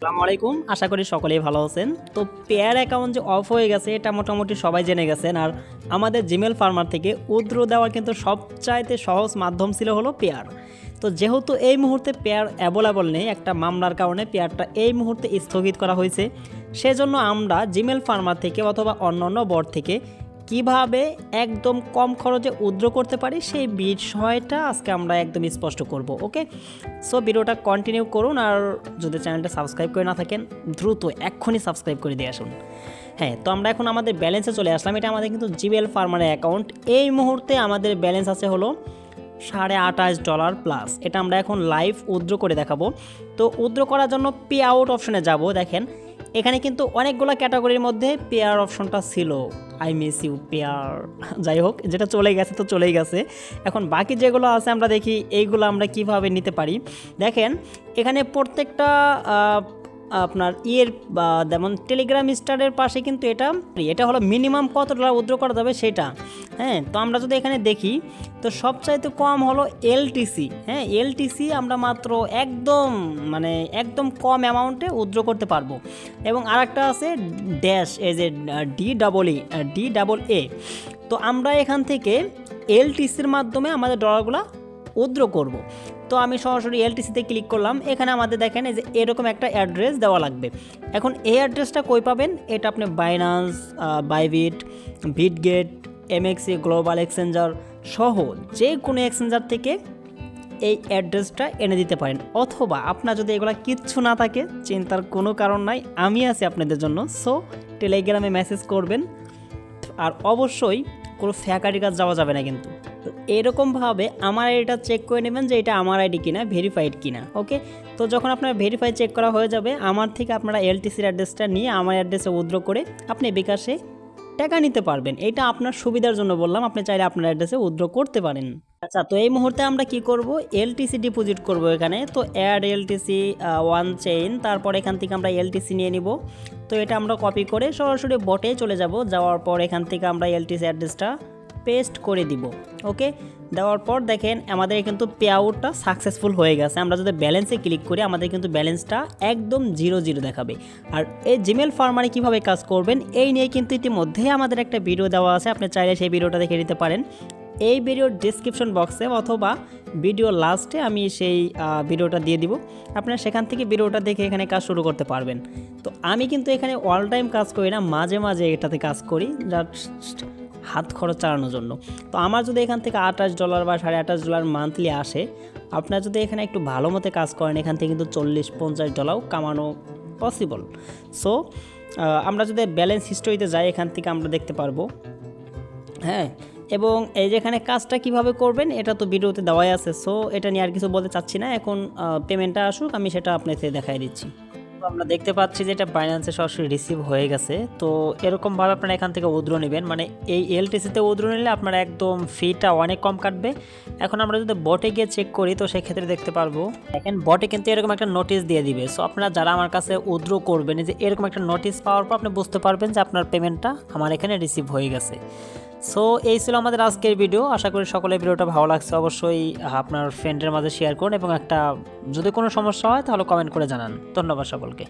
আসসালামু আলাইকুম, আশা করি সকলেই ভালো আছেন। তো পেয়ার অ্যাকাউন্ট যে অফ হয়ে গেছে এটা মোটামুটি সবাই জেনে গেছেন। আর আমাদের জিমেল ফার্মার থেকে উইথড্র দেওয়ার কিন্তু সবচাইতে সহজ মাধ্যম ছিল হলো পেয়ার। তো যেহেতু এই মুহূর্তে পেয়ার অ্যাভেলেবল নেই, একটা মামলার কারণে পেয়ারটা এই মুহূর্তে স্থগিত করা হয়েছে। সেজন্য আমরা জিমেল ফার্মার থেকে অথবা অন্যান্য বোর্ড থেকে কিভাবে একদম কম খরচে উইথড্র করতে পারি সেই বিষয়টা আজকে আমরা একদম স্পষ্ট করব। ওকে, সো ভিডিওটা কন্টিনিউ করুন। আর যদি চ্যানেলটা সাবস্ক্রাইব করে না থাকেন দ্রুত এক্ষুনি সাবস্ক্রাইব করে দিয়ে আসুন। হ্যাঁ, তো আমরা এখন আমাদের ব্যালেন্সে চলে আসলাম। এটা আমাদের কিন্তু জিমেল ফার্মারের অ্যাকাউন্ট। এই মুহূর্তে আমাদের ব্যালেন্স আছে হলো $28.5 প্লাস। এটা আমরা এখন লাইভ উইথড্র করে দেখাবো। তো উইথড্র করার জন্য পে আউট অপশনে যাব। দেখেন এখানে কিন্তু অনেকগুলো ক্যাটাগরির মধ্যে পেয়ার অপশনটা ছিল। আই মিস ইউ পেয়ার, যাই হোক, যেটা চলে গেছে তো চলেই গেছে। এখন বাকি যেগুলো আছে আমরা দেখি এইগুলো আমরা কিভাবে নিতে পারি। দেখেন এখানে প্রত্যেকটা আপনার যেমন টেলিগ্রাম স্টারের পাশে কিন্তু এটা হলো মিনিমাম কত ডলার উইথড্র করা যাবে সেটা। হ্যাঁ, তো আমরা যদি এখানে দেখি তো সবচাইতে কম হলো এলটিসি। হ্যাঁ, এলটিসি আমরা মাত্র একদম কম অ্যামাউন্টে উইথড্র করতে পারবো। এবং আরেকটা আছে ড্যাশ, এই যে DAA। তো আমরা এখান থেকে এলটিসির মাধ্যমে আমাদের ডলারগুলো উইথড্র করব। তো আমি সরাসরি এলটিসিতে ক্লিক করলাম। এখানে আমাদের দেখেন এই যে এরকম একটা অ্যাড্রেস দেওয়া লাগবে। এখন এই অ্যাড্রেসটা কই পাবেন? এটা আপনি Binance, Bybit, Bitget, এমএক্সি global exchanger সহ যে কোনো এক্সচেঞ্জার থেকে এই অ্যাড্রেসটা এনে দিতে পারেন। অথবা আপনার যদি এগুলো কিচ্ছু না থাকে, চিন্তার কোনো কারণ নাই, আমি আছি আপনাদের জন্য। সো টেলিগ্রামে মেসেজ করবেন। আর অবশ্যই কোনো ফ্যাক আইডি কাজ যাওয়া যাবে না কিন্তু। তো এরকমভাবে আমার আইডিটা চেক করে নেবেন যে এটা আমার আইডি কিনা, ভেরিফাইড কিনা। ওকে, তো যখন আপনার ভেরিফাই চেক করা হয়ে যাবে, আমার থেকে আপনারা এলটিসির অ্যাড্রেসটা নিয়ে আমার অ্যাড্রেসে উইথড্র করে আপনি বিকাশে টাকা নিতে পারবেন। এটা আপনার সুবিধার জন্য বললাম, আপনি চাইলে আপনার অ্যাড্রেসে উইথড্র করতে পারেন। আচ্ছা, তো এই মুহূর্তে আমরা কি করব? এলটিসি ডিপোজিট করব এখানে। তো অ্যাড এলটিসি ওয়ান চেইন, তারপর এখান থেকে আমরা এলটিসি নিয়ে নিব। তো এটা আমরা কপি করে সরাসরি বটে চলে যাব। যাওয়ার পর এখান থেকে আমরা এলটিসি অ্যাড্রেসটা পেস্ট করে দিব। ওকে, দেওয়ার পর দেখেন আমাদের কিন্তু পে আউটটা সাকসেসফুল হয়ে গেছে। আমরা যদি ব্যালেন্সে ক্লিক করি আমাদের কিন্তু ব্যালেন্সটা একদম 0 দেখাবে। আর এই জিমেল ফার্মারে কীভাবে কাজ করবেন এই নিয়ে কিন্তু ইতিমধ্যেই আমাদের একটা ভিডিও দেওয়া আছে, আপনি চাইলে সেই ভিডিওটা দেখে নিতে পারেন। এই ভিডিওর ডিসক্রিপশন বক্সে অথবা ভিডিও লাস্টে আমি সেই ভিডিওটা দিয়ে দিব, আপনারা সেখান থেকে ভিডিওটা দেখে এখানে কাজ শুরু করতে পারবেন। তো আমি কিন্তু এখানে অল টাইম কাজ করি না, মাঝে মাঝে এটাতে কাজ করি জাস্ট হাত খরচ চালানোর জন্য। তো আমার যদি এখান থেকে $28 বা $28.5 মান্থলি আসে, আপনারা যদি এখানে একটু ভালো মতো কাজ করেন এখান থেকে কিন্তু $40-50 কামানো পসিবল। সো আমরা যদি ব্যালেন্স হিস্টোরিতে যাই এখান থেকে আমরা দেখতে পারবো। হ্যাঁ, এবং এই যে এখানে কাজটা কিভাবে করবেন এটা তো ভিডিওতে দেওয়াই আছে। সো এটা নিয়ে আর কিছু বলতে চাচ্ছি না। এখন পেমেন্টটা আসুক, আমি সেটা আপনাকে দেখাই দিচ্ছি। তো আমরা দেখতে পাচ্ছি যে এটা বাইন্যান্সে সরাসরি রিসিভ হয়ে গেছে। তো এরকমভাবে আপনারা এখান থেকে উইথড্র নেবেন, মানে এই এলটিসিতে উইথড্র নিলে আপনারা একদম ফিটা অনেক কম কাটবে। এখন আমরা যদি বটে গিয়ে চেক করি তো সেক্ষেত্রে দেখতে পারবো দেখেন বটে কিন্তু এরকম একটা নোটিশ দিয়ে দিবে। সো আপনারা যারা আমার কাছে উইথড্র করবেন যে এরকম একটা নোটিশ পাওয়ার পর আপনি বুঝতে পারবেন যে আপনার পেমেন্টটা আমার এখানে রিসিভ হয়ে গেছে। সো এই ছিল আমাদের আজকের ভিডিও। আশা করি সকলের ভিডিওটা ভালো লাগছে। অবশ্যই আপনার ফ্রেন্ডের মাঝে শেয়ার করুন এবং যদি কোনো সমস্যা হয় তাহলে কমেন্ট করে জানান। ধন্যবাদ সকলকে।